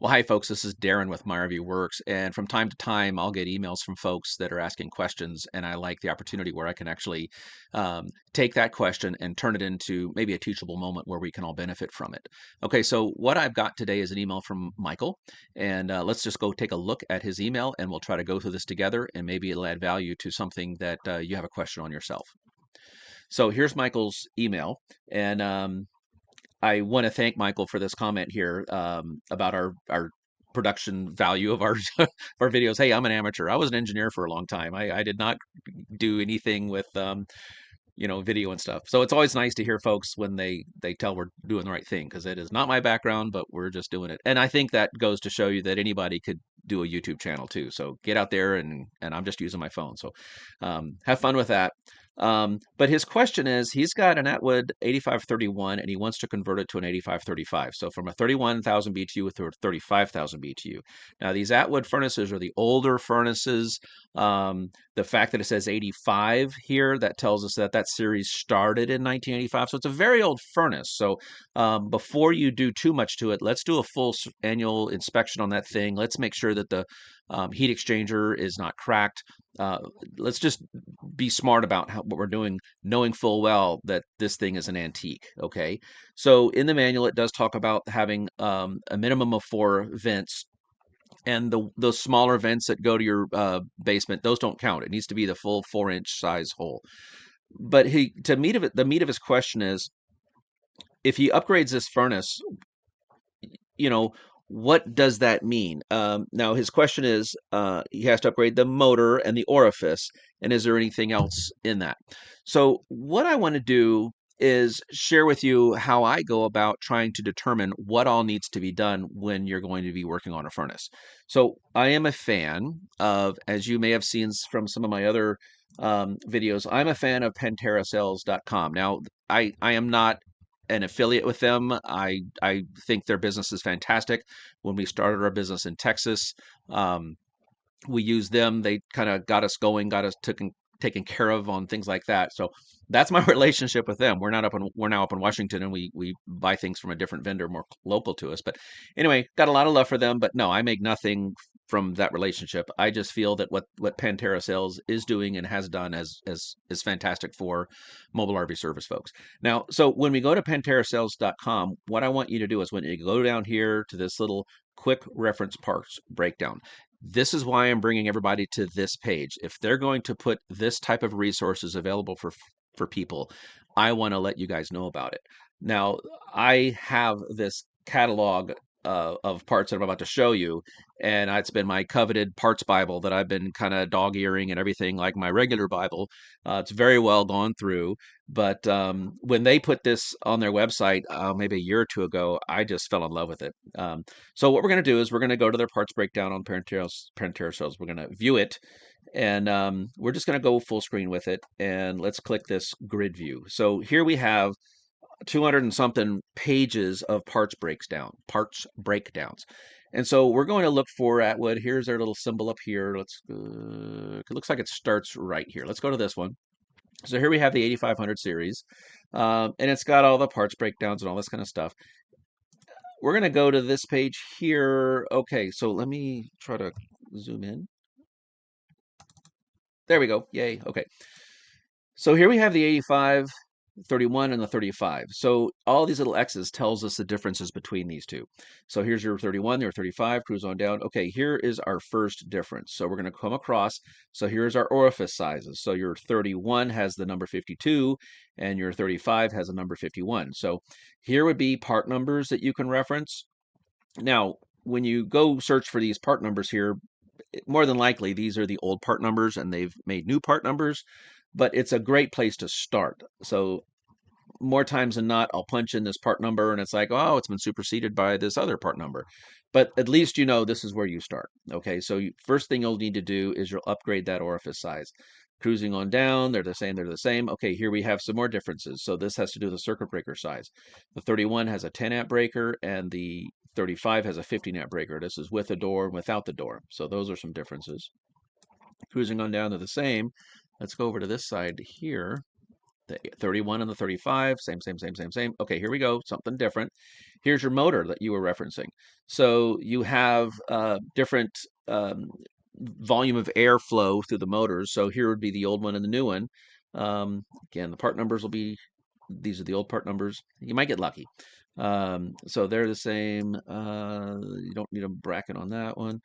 Well, hi, folks. This is Darren with My RV Works. And from time to time, I'll get emails from folks that are asking questions. And I like the opportunity where I can actually take that question and turn it into maybe a teachable moment where we can all benefit from it. Okay, so what I've got today is an email from Michael. And let's just go take a look at his email and we'll try to go through this together. And maybe it'll add value to something that you have a question on yourself. So here's Michael's email. And I want to thank Michael for this comment here about our production value of our our videos. Hey, I'm an amateur. I was an engineer for a long time. I did not do anything with video and stuff. So it's always nice to hear folks when they tell we're doing the right thing, because it is not my background, but we're just doing it. And I think that goes to show you that anybody could do a YouTube channel too. So get out there, and I'm just using my phone. So have fun with that. But his question is, he's got an Atwood 8531 and he wants to convert it to an 8535. So from a 31,000 BTU to a 35,000 BTU. Now these Atwood furnaces are the older furnaces. The fact that it says 85 here, that tells us that that series started in 1985. So it's a very old furnace. So before you do too much to it, let's do a full annual inspection on that thing. Let's make sure that the heat exchanger is not cracked. Let's just be smart about what we're doing, knowing full well that this thing is an antique. Okay, so in the manual it does talk about having a minimum of 4 vents, and those smaller vents that go to your basement, those don't count. It needs to be the full 4-inch size hole. But the meat of his question is, if he upgrades this furnace, you know, what does that mean? Now, his question is, he has to upgrade the motor and the orifice, and is there anything else in that? So what I want to do is share with you how I go about trying to determine what all needs to be done when you're going to be working on a furnace. So I am a fan of, as you may have seen from some of my other videos, I'm a fan of PanteraSales.com. Now, I am not an affiliate with them. I think their business is fantastic. When we started our business in Texas, um, we used them. They kind of got us going, got us taken care of on things like that. So that's my relationship with them. We're now up in Washington, and we buy things from a different vendor, more local to us. But anyway, got a lot of love for them. But no, I make nothing from that relationship. I just feel that what Pantera Sales is doing and has done is fantastic for mobile RV service folks. Now, so when we go to PanteraSales.com, what I want you to do is when you go down here to this little quick reference parts breakdown, this is why I'm bringing everybody to this page. If they're going to put this type of resources available for people, I want to let you guys know about it. Now, I have this catalog of parts that I'm about to show you, and it's been my coveted parts Bible that I've been kind of dog-earing and everything like my regular Bible. It's very well gone through, but when they put this on their website maybe a year or two ago, I just fell in love with it. So what we're going to do is we're going to go to their parts breakdown on Pantera Sales. We're going to view it, and we're just going to go full screen with it. And let's click this grid view. So here we have 200 and something pages of parts breakdowns. And so we're going to look for Atwood. Here's our little symbol up here. It looks like it starts right here. Let's go to this one. So here we have the 8500 series, and it's got all the parts breakdowns and all this kind of stuff. We're going to go to this page here. Okay, so let me try to zoom in. There we go. Yay. Okay. So here we have the 85, 31, and the 35. So all these little X's tells us the differences between these two. So here's your 31, your 35, cruise on down. Okay, here is our first difference. So we're going to come across. So here's our orifice sizes. So your 31 has the number 52, and your 35 has a number 51. So here would be part numbers that you can reference. Now, when you go search for these part numbers here, more than likely these are the old part numbers and they've made new part numbers, but it's a great place to start. So more times than not, I'll punch in this part number and it's like, oh, it's been superseded by this other part number. But at least you know this is where you start. Okay, so first thing you'll need to do is you'll upgrade that orifice size. Cruising on down, they're the same. Okay, here we have some more differences. So this has to do with the circuit breaker size. The 31 has a 10 amp breaker and the 35 has a 15 amp breaker. This is with a door and without the door. So those are some differences. Cruising on down to the same. Let's go over to this side here. The 31 and the 35, same. Okay, here we go, something different. Here's your motor that you were referencing. So you have different volume of airflow through the motors. So here would be the old one and the new one. Again, the part numbers will be, these are the old part numbers. You might get lucky. So they're the same. You don't need a bracket on that one.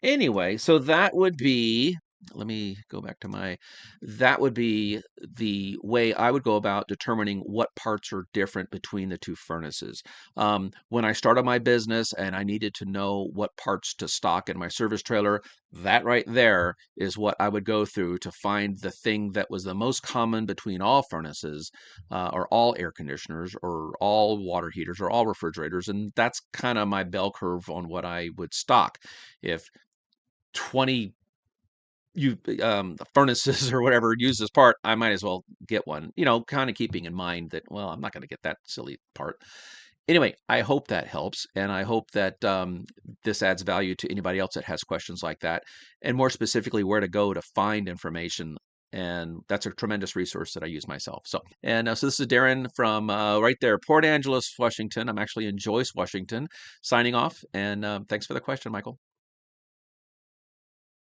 Anyway, so that would be, let me go back to my, that would be the way I would go about determining what parts are different between the two furnaces. When I started my business and I needed to know what parts to stock in my service trailer, that right there is what I would go through to find the thing that was the most common between all furnaces, or all air conditioners, or all water heaters, or all refrigerators. And that's kind of my bell curve on what I would stock. If 20 furnaces or whatever use this part, I might as well get one, kind of keeping in mind that, well, I'm not going to get that silly part. Anyway, I hope that helps, and I hope that this adds value to anybody else that has questions like that, and more specifically, where to go to find information. And that's a tremendous resource that I use myself. So this is Darren from right there, Port Angeles, Washington. I'm actually in Joyce, Washington, signing off. And thanks for the question, Michael.